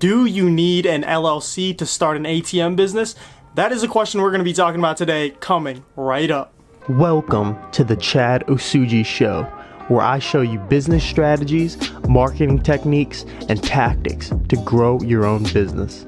Do you need an LLC to start an ATM business? That is a question we're going to be talking about today, coming right up. Welcome to the Chad Otsuji Show, where I show you business strategies, marketing techniques, and tactics to grow your own business.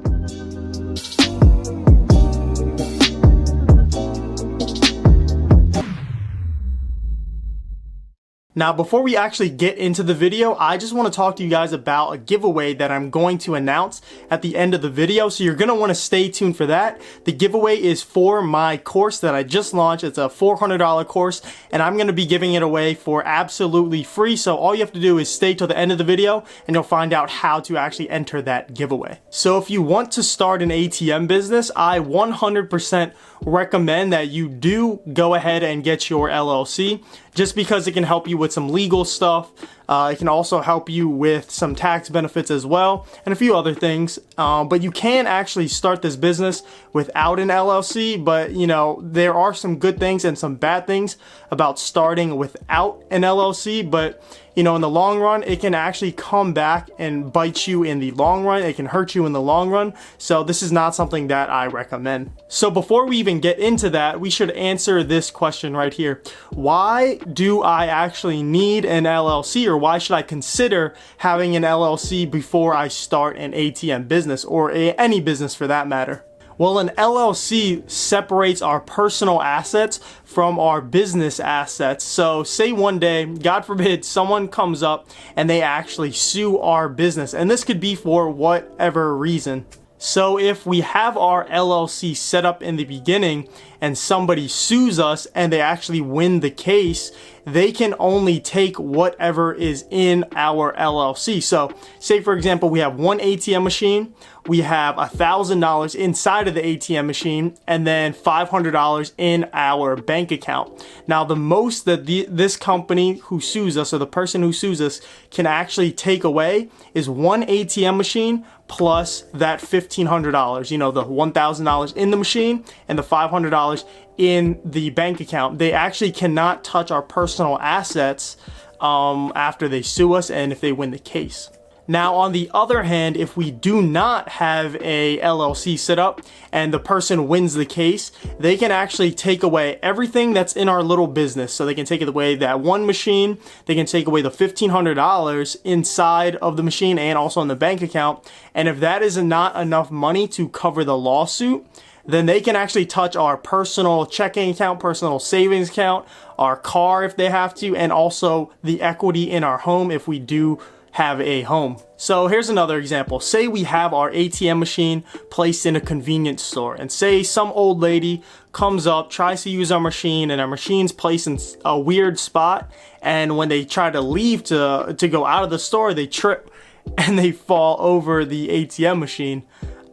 Now, before we actually get into the video, I just want to talk to you guys about a giveaway that I'm going to announce at the end of the video. So you're going to want to stay tuned for that. The giveaway is for my course that I just launched. It's a $400 course, and I'm going to be giving it away for absolutely free. So all you have to do is stay till the end of the video and you'll find out how to actually enter that giveaway. So if you want to start an ATM business, I 100% recommend that you do go ahead and get your LLC, just because it can help you with some legal stuff. It can also help you with some tax benefits as well, and a few other things. But you can actually start this business without an LLC, but you know, there are some good things and some bad things about starting without an LLC, but you know, in the long run, it can actually come back and bite you in the long run. It can hurt you in the long run. So this is not something that I recommend. So before we even get into that, we should answer this question right here. Why do I actually need an LLC, or why should I consider having an LLC before I start an ATM business, or any business for that matter? Well, an LLC separates our personal assets from our business assets. So say one day, God forbid, someone comes up and they actually sue our business, and this could be for whatever reason. So if we have our LLC set up in the beginning and somebody sues us and they actually win the case, they can only take whatever is in our LLC. So say for example, we have one ATM machine, we have $1,000 inside of the ATM machine, and then $500 in our bank account. Now the most that this company who sues us, or the person who sues us, can actually take away is one ATM machine plus that $1,500, you know, the $1,000 in the machine and the $500 in the bank account. They actually cannot touch our personal assets after they sue us and if they win the case. Now, on the other hand, if we do not have a LLC set up and the person wins the case, they can actually take away everything that's in our little business. So they can take away that one machine, they can take away the $1,500 inside of the machine and also in the bank account. And if that is not enough money to cover the lawsuit, then they can actually touch our personal checking account, personal savings account, our car if they have to, and also the equity in our home if we do have a home. So here's another example. Say we have our ATM machine placed in a convenience store, and say some old lady comes up, tries to use our machine, and our machine's placed in a weird spot, and when they try to leave to go out of the store, they trip and they fall over the ATM machine.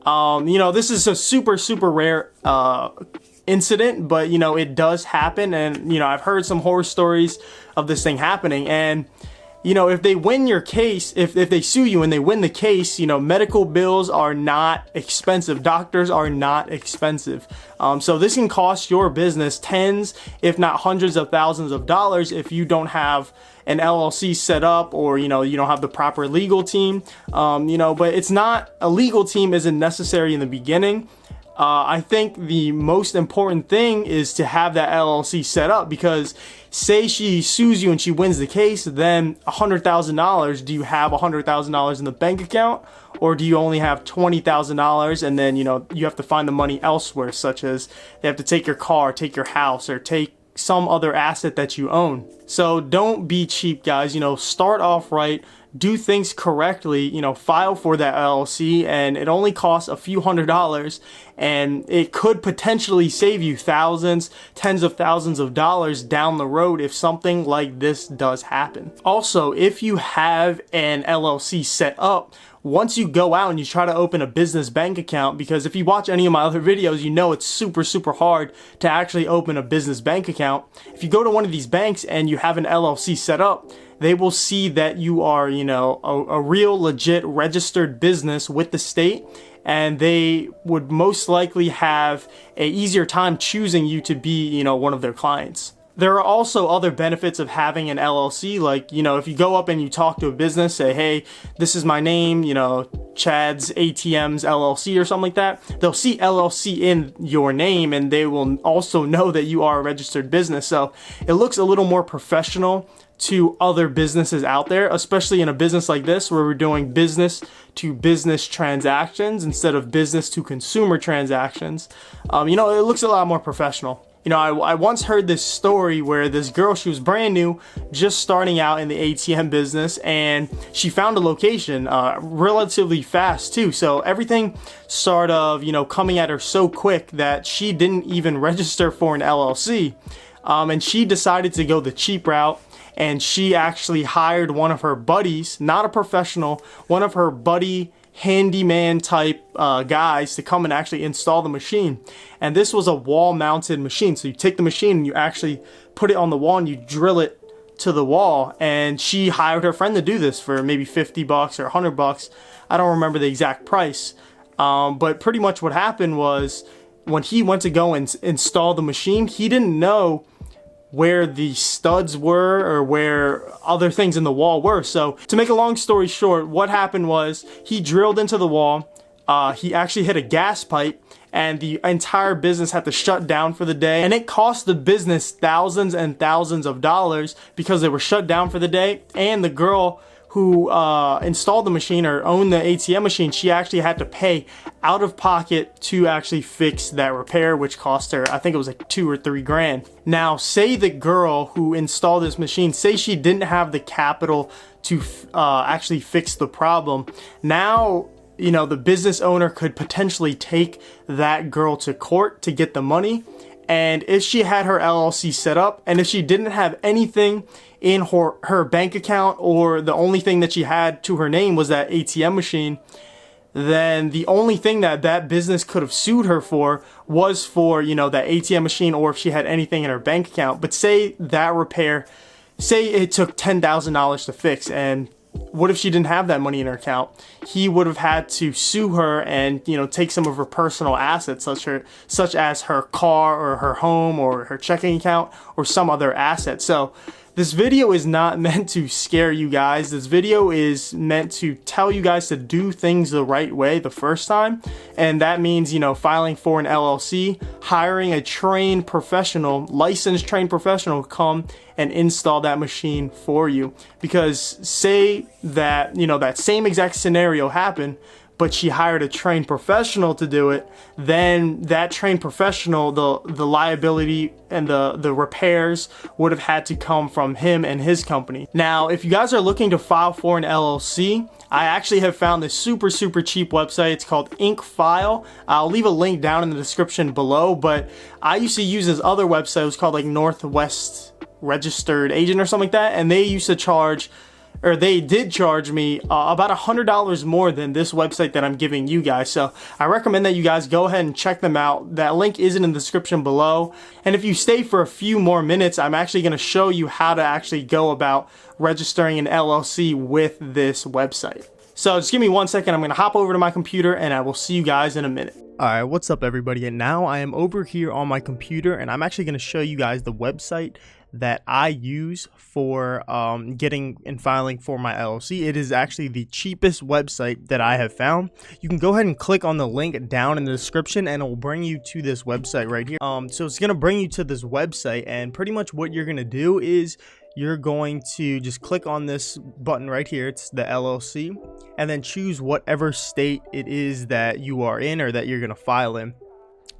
You know, this is a super rare incident, but you know, it does happen, and you know, I've heard some horror stories of this thing happening. And you know, if they win your case, if they sue you and they win the case, you know, medical bills are not expensive. Doctors are not expensive. So this can cost your business tens, if not hundreds of thousands of dollars if you don't have an LLC set up, or, you know, you don't have the proper legal team. You know, but it's not, a legal team isn't necessary in the beginning. I think the most important thing is to have that LLC set up, because say she sues you and she wins the case, then $100,000, do you have $100,000 in the bank account, or do you only have $20,000, and then, you know, you have to find the money elsewhere, such as they have to take your car, take your house, or take some other asset that you own. So don't be cheap, guys. You know, start off right, do things correctly, you know, file for that LLC, and it only costs a few $100s, and it could potentially save you thousands, tens of thousands of dollars down the road if something like this does happen. Also, if you have an LLC set up, once you go out and you try to open a business bank account, because if you watch any of my other videos, you know it's super hard to actually open a business bank account. If you go to one of these banks and you have an LLC set up, they will see that you are, you know, a real legit registered business with the state, and they would most likely have a easier time choosing you to be, you know, one of their clients. There are also other benefits of having an LLC, like, you know, if you go up and you talk to a business, say, hey, this is my name, you know, Chad's ATM's LLC or something like that, they'll see LLC in your name and they will also know that you are a registered business. So it looks a little more professional to other businesses out there, especially in a business like this where we're doing business to business transactions instead of business to consumer transactions. You know, it looks a lot more professional. You know, I once heard this story where this girl, she was brand new, just starting out in the ATM business, and she found a location relatively fast too. So everything sort of, you know, coming at her so quick that she didn't even register for an LLC. And she decided to go the cheap route, and she actually hired one of her buddies, not a professional, one of her buddy handyman type guys to come and actually install the machine. And this was a wall mounted machine. So you take the machine and you actually put it on the wall and you drill it to the wall. And she hired her friend to do this for maybe $50 or $100. I don't remember the exact price. But pretty much what happened was when he went to go and install the machine, he didn't know where the studs were or where other things in the wall were. So to make a long story short, what happened was he drilled into the wall. He actually hit a gas pipe, and the entire business had to shut down for the day. And it cost the business thousands and thousands of dollars because they were shut down for the day. And the girl who installed the machine or owned the ATM machine, she actually had to pay out of pocket to actually fix that repair, which cost her, I think it was like $2 or $3 grand. Now, say the girl who installed this machine, say she didn't have the capital to actually fix the problem. Now, you know, the business owner could potentially take that girl to court to get the money. And if she had her LLC set up, and if she didn't have anything in her bank account, or the only thing that she had to her name was that ATM machine, then the only thing that that business could have sued her for was for, you know, that ATM machine, or if she had anything in her bank account. But say that repair, say it took $10,000 to fix, and what if she didn't have that money in her account? He would have had to sue her and, you know, take some of her personal assets, such as her car or her home or her checking account or some other asset. So this video is not meant to scare you guys. This video is meant to tell you guys to do things the right way the first time. And that means, you know, filing for an LLC, hiring a trained professional, licensed trained professional to come and install that machine for you. Because say that, you know, that same exact scenario happened, but she hired a trained professional to do it, then that trained professional, the liability and the repairs would have had to come from him and his company. Now, if you guys are looking to file for an LLC, I actually have found this super cheap website. It's called InkFile. I'll leave a link down in the description below, but I used to use this other website. It was called like Northwest Registered Agent or something like that, and they used to charge, or they did charge me about $100 more than this website that I'm giving you guys. So I recommend that you guys go ahead and check them out. That link is in the description below. And if you stay for a few more minutes, I'm actually going to show you how to actually go about registering an LLC with this website. So just give me 1 second. I'm going to hop over to my computer and I will see you guys in a minute. Alright, what's up everybody? And now I am over here on my computer and I'm actually going to show you guys the website that I use for getting and filing for my LLC. It is actually the cheapest website that I have found. You can go ahead and click on the link down in the description and it will bring you to this website right here. So it's going to bring you to this website, and pretty much what you're going to do is you're going to just click on this button right here. It's the LLC, and then choose whatever state it is that you are in or that you're going to file in.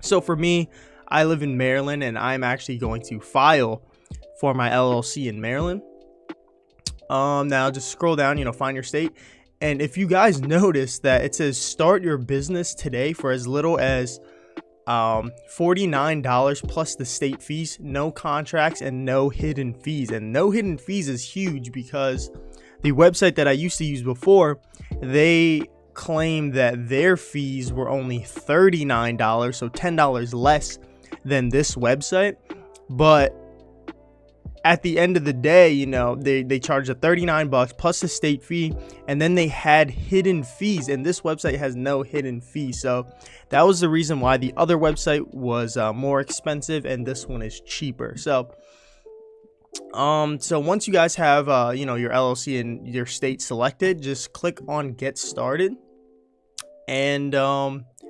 So for me, I live in Maryland and I'm actually going to file for my LLC in Maryland. Now just scroll down, you know, find your state. And if you guys notice that it says start your business today for as little as $49 plus the state fees, no contracts and no hidden fees. And no hidden fees is huge because the website that I used to use before, they claimed that their fees were only $39, so $10 less than this website. But at the end of the day, you know, they charged a $39 plus a state fee, and then they had hidden fees, and this website has no hidden fee. So that was the reason why the other website was more expensive and this one is cheaper. So So once you guys have, your LLC and your state selected, just click on Get Started, and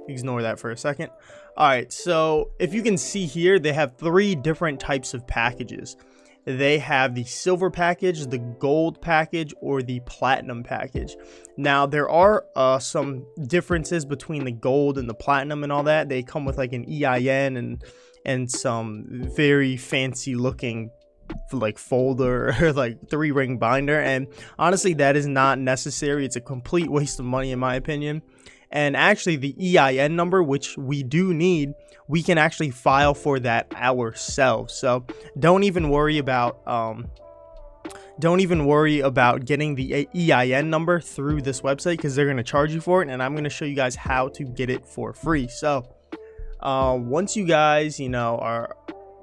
ignore that for a second. All right, so if you can see here, they have 3 different types of packages. They have the silver package, the gold package, or the platinum package. Now, there are some differences between the gold and the platinum and all that. They come with like an EIN and some very fancy looking like folder or like 3-ring binder, and honestly that is not necessary. It's a complete waste of money in my opinion. And actually the EIN number, which we do need, we can actually file for that ourselves. So don't even worry about getting the EIN number through this website, because they're going to charge you for it, and I'm going to show you guys how to get it for free. So once you guys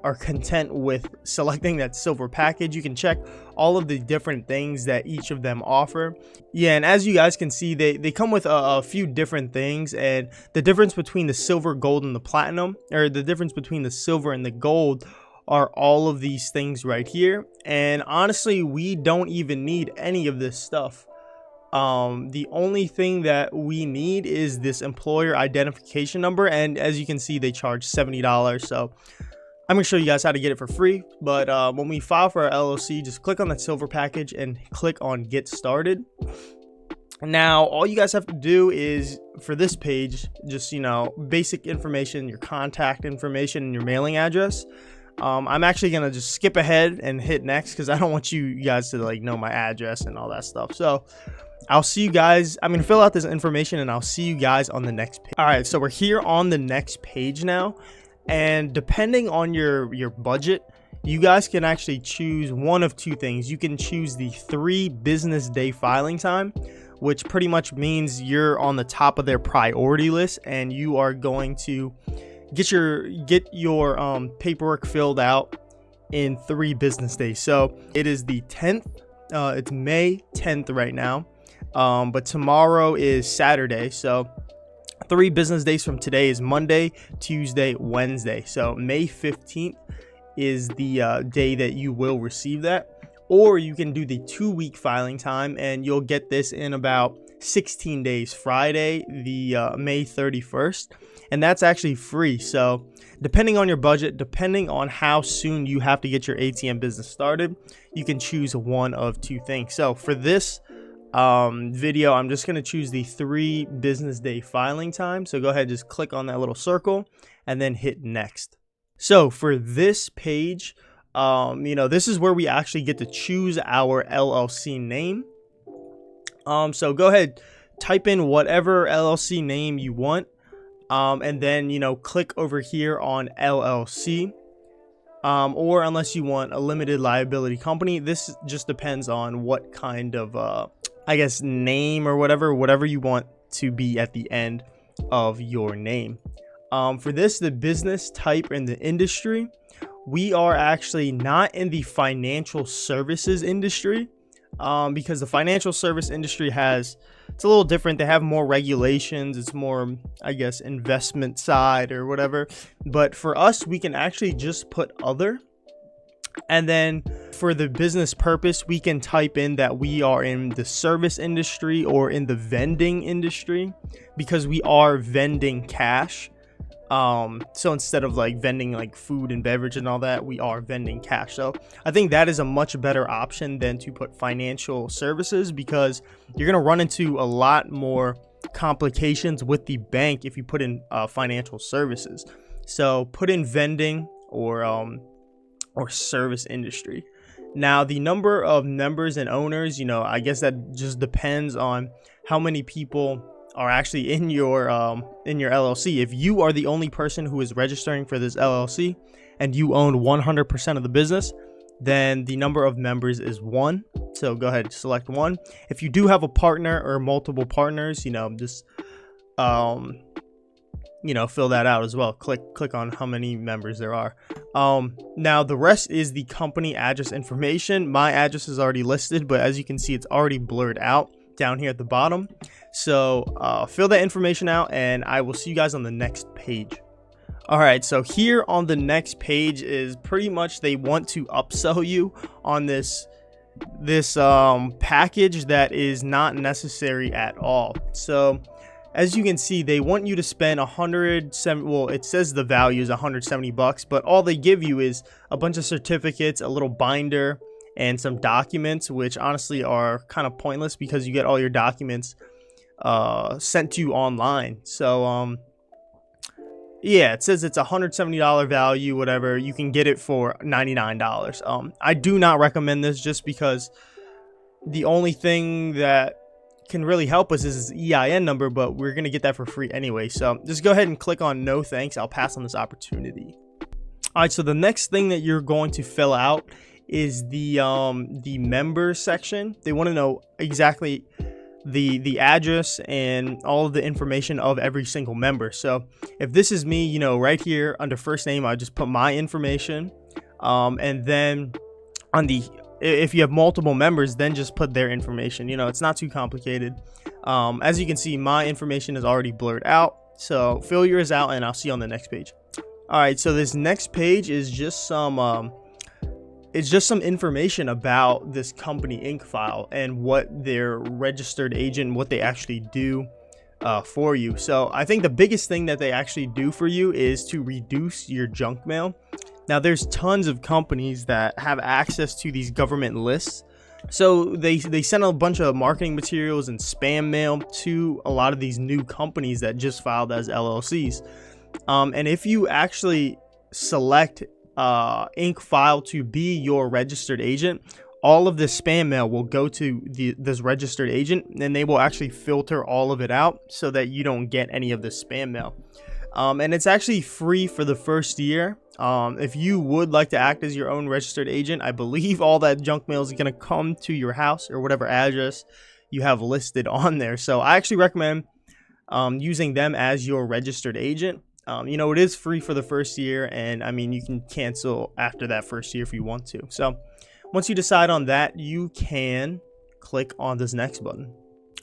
are content with selecting that silver package, you can check all of the different things that each of them offer. And as you guys can see, they come with a few different things, and the difference between the silver, gold, and the platinum, or the difference between the silver and the gold, are all of these things right here. And honestly, we don't even need any of this stuff. The only thing that we need is this employer identification number, and as you can see, they charge $70. So I'm going to show you guys how to get it for free. But when we file for our LLC, just click on that silver package and click on Get Started. Now, all you guys have to do is, for this page, just, basic information, your contact information, and your mailing address. I'm actually going to just skip ahead and hit next, because I don't want you guys to know my address and all that stuff. So I'll see you guys. I'm going to fill out this information, and I'll see you guys on the next page. All right, so we're here on the next page now. And depending on your budget, you guys can actually choose one of 2 things. You can choose the 3 business day filing time, which pretty much means you're on the top of their priority list, and you are going to get your paperwork filled out in 3 business days. So it is the 10th. It's May 10th right now, but tomorrow is Saturday. So 3 business days from today is Monday, Tuesday, Wednesday. So May 15th is the day that you will receive that. Or you can do the 2-week filing time, and you'll get this in about 16 days, Friday, the May 31st. And that's actually free. So depending on your budget, depending on how soon you have to get your ATM business started, you can choose one of 2 things. So for this video, I'm just going to choose the 3 business day filing time. So go ahead, just click on that little circle and then hit next. So for this page, this is where we actually get to choose our LLC name. So go ahead, type in whatever LLC name you want, and then click over here on LLC. Or unless you want a limited liability company. This just depends on what kind of name or whatever you want to be at the end of your name. For this, the business type and the industry, we are actually not in the financial services industry, because the financial service industry it's a little different. They have more regulations. It's more, investment side or whatever. But for us, we can actually just put other. And then for the business purpose, we can type in that we are in the service industry or in the vending industry, because we are vending cash. So instead of vending food and beverage and all that, we are vending cash. So I think that is a much better option than to put financial services, because you're going to run into a lot more complications with the bank if you put in financial services. So put in vending or service industry. Now, the number of members and owners, that just depends on how many people are actually in your LLC. If you are the only person who is registering for this LLC and you own 100% of the business, then the number of members is 1. So go ahead, select 1. If you do have a partner or multiple partners, just fill that out as well. Click on how many members there are. Now the rest is the company address information. My address is already listed, but as you can see, it's already blurred out down here at the bottom. So fill that information out, and I will see you guys on the next page. All right, so here on the next page is pretty much they want to upsell you on this package that is not necessary at all. So as you can see, they want you to spend 170, well, it says the value is $170, but all they give you is a bunch of certificates, a little binder, and some documents, which honestly are kind of pointless because you get all your documents sent to you online. So yeah, it says it's $170 value, whatever. You can get it for $99. I do not recommend this just because the only thing that can really help us is his EIN number, but we're going to get that for free anyway. So just go ahead and click on no thanks. I'll pass on this opportunity. All right, so the next thing that you're going to fill out is the members section. They want to know exactly the address and all of the information of every single member. So if this is me, you know, right here under first name, I just put my information, and then if you have multiple members, then just put their information. You know, it's not too complicated. As you can see, my information is already blurred out, so fill yours out and I'll see you on the next page. All right, so this next page is just some it's just some information about this company Inc. file and what their registered agent, what they actually do for you. So I think the biggest thing that they actually do for you is to reduce your junk mail. Now there's tons of companies that have access to these government lists. So they send a bunch of marketing materials and spam mail to a lot of these new companies that just filed as LLCs. And if you actually select Inc. file to be your registered agent, all of this spam mail will go to this registered agent, and they will actually filter all of it out so that you don't get any of the spam mail. And it's actually free for the first year. If you would like to act as your own registered agent, I believe all that junk mail is going to come to your house or whatever address you have listed on there. So I actually recommend using them as your registered agent. You know, it is free for the first year, and I mean, you can cancel after that first year if you want to. So once you decide on that, you can click on this next button.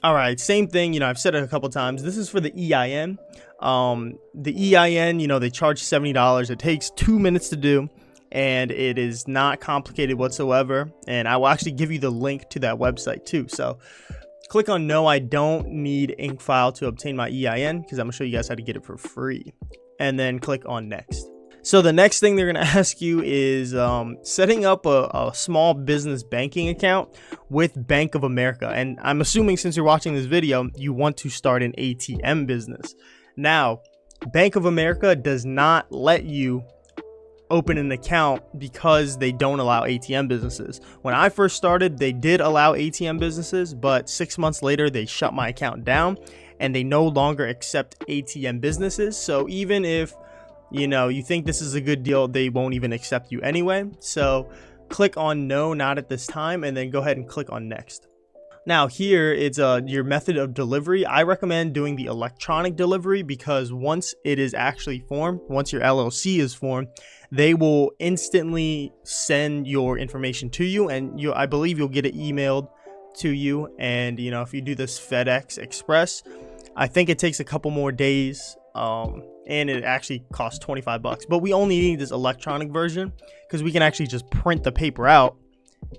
All right, same thing, you know, I've said it a couple times. This is for the EIN. The EIN, you know, they charge $70. It takes 2 minutes to do, and it is not complicated whatsoever. And I will actually give you the link to that website too. So click on no, I don't need Inc. file to obtain my EIN, because I'm gonna show you guys how to get it for free. And then click on next. So the next thing they're gonna ask you is setting up a small business banking account with Bank of America. And I'm assuming since you're watching this video, you want to start an ATM business. Now, Bank of America does not let you open an account because they don't allow ATM businesses. When I first started, they did allow ATM businesses, but 6 months later they shut my account down and they no longer accept ATM businesses. So even if, you know, you think this is a good deal, they won't even accept you anyway. So click on no, not at this time, and then go ahead and click on next. Now here it's your method of delivery. I recommend doing the electronic delivery because once it is actually formed, once your LLC is formed, they will instantly send your information to you, and I believe you'll get it emailed to you. And you know, if you do this FedEx Express, I think it takes a couple more days, and it actually costs $25. But we only need this electronic version because we can actually just print the paper out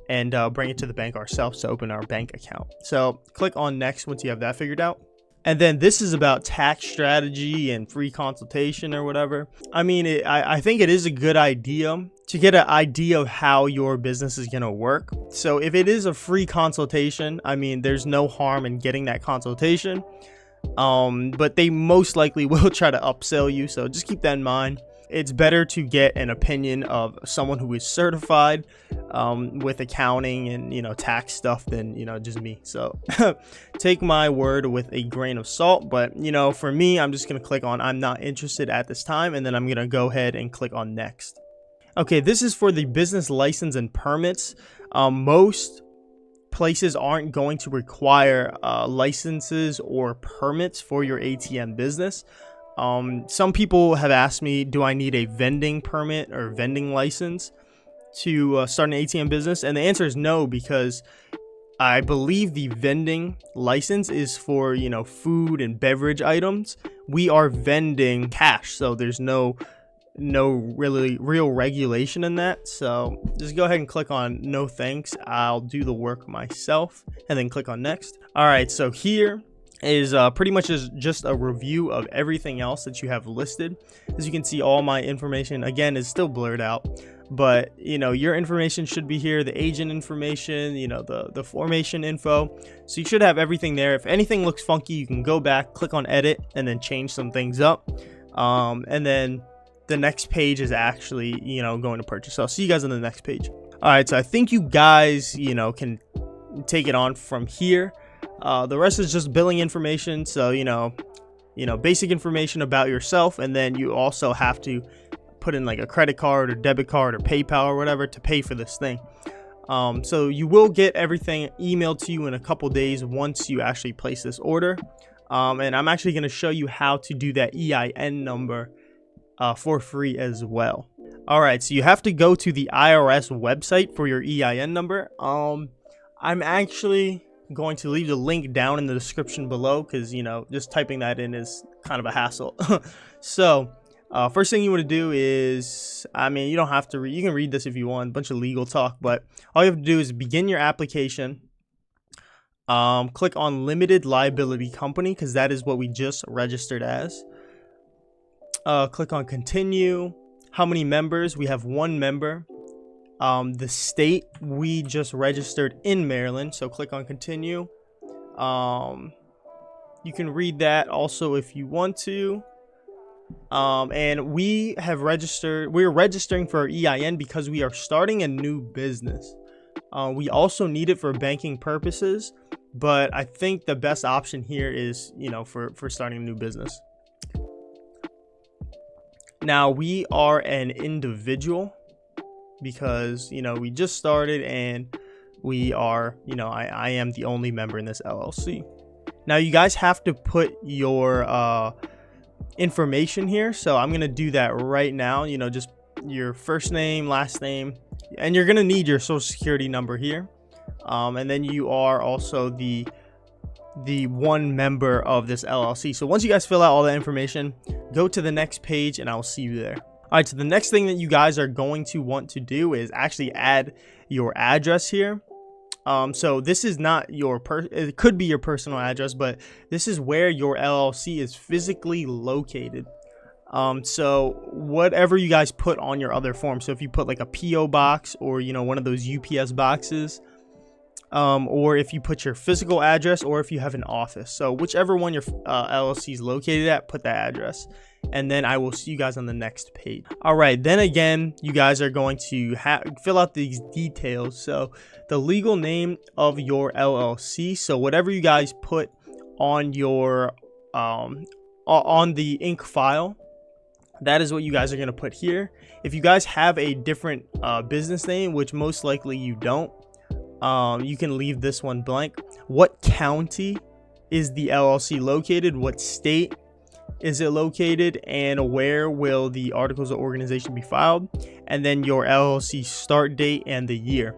and bring it to the bank ourselves to open our bank account. So click on next once you have that figured out. And then this is about tax strategy and free consultation or whatever. I mean, I think it is a good idea to get an idea of how your business is going to work. So if it is a free consultation, I mean, there's no harm in getting that consultation. But they most likely will try to upsell you. So just keep that in mind. It's better to get an opinion of someone who is certified with accounting and, you know, tax stuff than, you know, just me. So take my word with a grain of salt. But, you know, for me, I'm just going to click on I'm not interested at this time. And then I'm going to go ahead and click on next. Okay, this is for the business license and permits. Most places aren't going to require licenses or permits for your ATM business. Some people have asked me, do I need a vending permit or vending license to start an ATM business? And the answer is no, because I believe the vending license is for, you know, food and beverage items. We are vending cash, so there's no no real regulation in that. So just go ahead and click on no thanks, I'll do the work myself, and then click on next. All right, so here is pretty much just a review of everything else that you have listed. As you can see, all my information again is still blurred out, but you know, your information should be here, the agent information, you know, the formation info. So you should have everything there. If anything looks funky, you can go back, click on edit, and then change some things up. And then the next page is actually, you know, going to purchase. So I'll see you guys on the next page. All right, so I think you guys, you know, can take it on from here. The rest is just billing information. So, you know, basic information about yourself. And then you also have to put in like a credit card or debit card or PayPal or whatever to pay for this thing. So you will get everything emailed to you in a couple days once you actually place this order. And I'm actually going to show you how to do that EIN number for free as well. All right, so you have to go to the IRS website for your EIN number. I'm actually going to leave the link down in the description below, because you know, just typing that in is kind of a hassle. So first thing you want to do is, I mean, you don't have to you can read this if you want, a bunch of legal talk, but all you have to do is begin your application. Click on limited liability company, because that is what we just registered as. Click on continue. How many members? We have 1 member. The state, we just registered in Maryland, so click on continue. You can read that also if you want to. And we have registered, we're registering for our EIN because we are starting a new business. We also need it for banking purposes, but I think the best option here is, you know, for starting a new business. Now we are an individual because, you know, we just started and we are, you know, I am the only member in this LLC. Now you guys have to put your information here, so I'm gonna do that right now. You know, just your first name, last name, and you're gonna need your social security number here. And then you are also the one member of this LLC. So once you guys fill out all that information, go to the next page and I'll see you there. All right, so the next thing that you guys are going to want to do is actually add your address here. So this is not your it could be your personal address, but this is where your LLC is physically located. So whatever you guys put on your other form, so if you put like a PO box or, you know, one of those UPS boxes, or if you put your physical address, or if you have an office, so whichever one your LLC is located at, put that address. And then I will see you guys on the next page. All right, then again, you guys are going to fill out these details. So the legal name of your LLC, so whatever you guys put on your on the Inc. file, that is what you guys are going to put here. If you guys have a different business name, which most likely you don't, you can leave this one blank. What county is the LLC located? What state is it located? And where will the articles of organization be filed? And then your LLC start date and the year.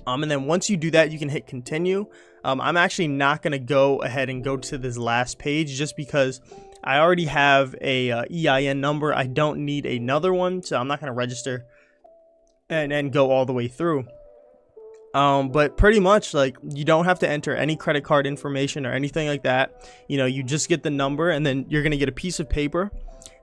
And then once you do that, you can hit continue. I'm actually not going to go ahead and go to this last page just because I already have a EIN number. I don't need another one, so I'm not going to register and go all the way through. But pretty much, like, you don't have to enter any credit card information or anything like that. You know, you just get the number, and then you're going to get a piece of paper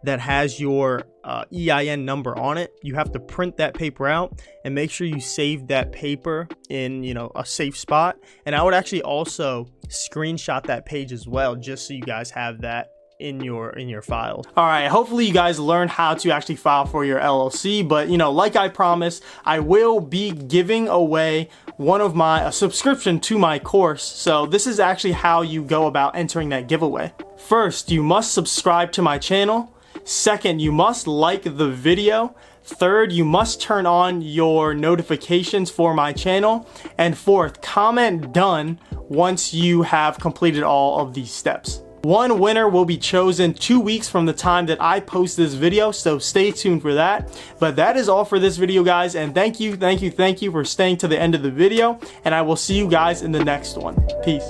that has your EIN number on it. You have to print that paper out and make sure you save that paper in, you know, a safe spot. And I would actually also screenshot that page as well, just so you guys have that in your files. All right, hopefully you guys learned how to actually file for your LLC, but you know, like I promised, I will be giving away one of a subscription to my course. So this is actually how you go about entering that giveaway. First, you must subscribe to my channel. Second, you must like the video. Third, you must turn on your notifications for my channel. And fourth, comment done once you have completed all of these steps. One winner will be chosen 2 weeks from the time that I post this video, so stay tuned for that. But that is all for this video, guys, and thank you for staying to the end of the video, and I will see you guys in the next one. Peace.